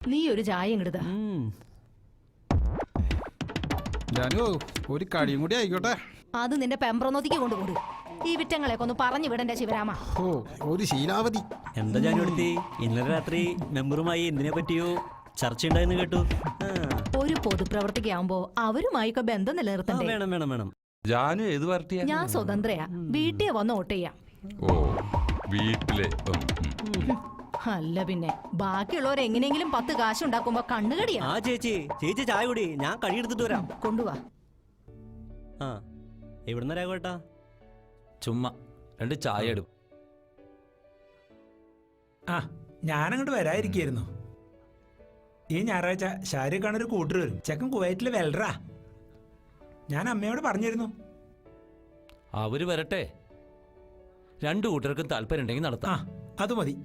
നീ ഒരു ചായ ഇങ്ങടുതാ. ജാനു ഒരു കടിയും കൂടി ആയിക്കോട്ടെ. അത് നിന്റെ പെമ്പ്രനോത്തിക്ക് കൊണ്ടുപോട്. ഈ വിറ്റങ്ങളെയൊക്കെ ഒന്ന് പറഞ്ഞു വിടണ്ട ശിവരാമ. ഓ ഒരു ശീലാവതി. എന്താ ജാനുവടുത്തി, ഇന്നലെ രാത്രി മെമ്പറുമായി എന്തിനെ പറ്റിയോ ചർച്ച ഉണ്ടായെന്ന് കേട്ടു. ഒരു പൊതുപ്രവർത്തിക്കാവുമ്പോ അവരുമായിക്കെ ബന്ധം നിലനിർത്തണ്ടേ? വേണം വേണം വേണം. ജാനു ഏത് പാർട്ടിയാ? ഞാൻ സ്വതന്ത്രയാ. വീട്ടിൽ വന്ന് വോട്ട് ചെയ്യാം. ഓ വീട്ടിലെ. അല്ല പിന്നെ ബാക്കിയുള്ളവർ എങ്ങനെയെങ്കിലും 10 കാശുണ്ടാക്കുമ്പോ കണ്ണുകടിയാ. ആ ചേച്ചി ചേച്ചി ചായ കുടി, ഞാൻ കടി എടുത്തിട്ട് വരാം. കൊണ്ടുവാ. ആ എവിടുന്ന രാഘവേട്ടാ? ചുമ്മാ 2 ചായ ഇടും. ആ ഞാനങ്ങോട്ട് വരാതിരിക്കായിരുന്നു. ഈ ഞായറാഴ്ച ഷാരൂഖ് ഖാൻ ഒരു കൂട്ടർ വരും. ചെക്കൻ കുവൈറ്റിൽ വെൽറാ. ഞാൻ അമ്മയോട് പറഞ്ഞിരുന്നു. അവര് വരട്ടെ, 2 കൂട്ടർക്കും താല്പര്യം ഉണ്ടെങ്കിൽ നടത്താം. ആ അത് മതി.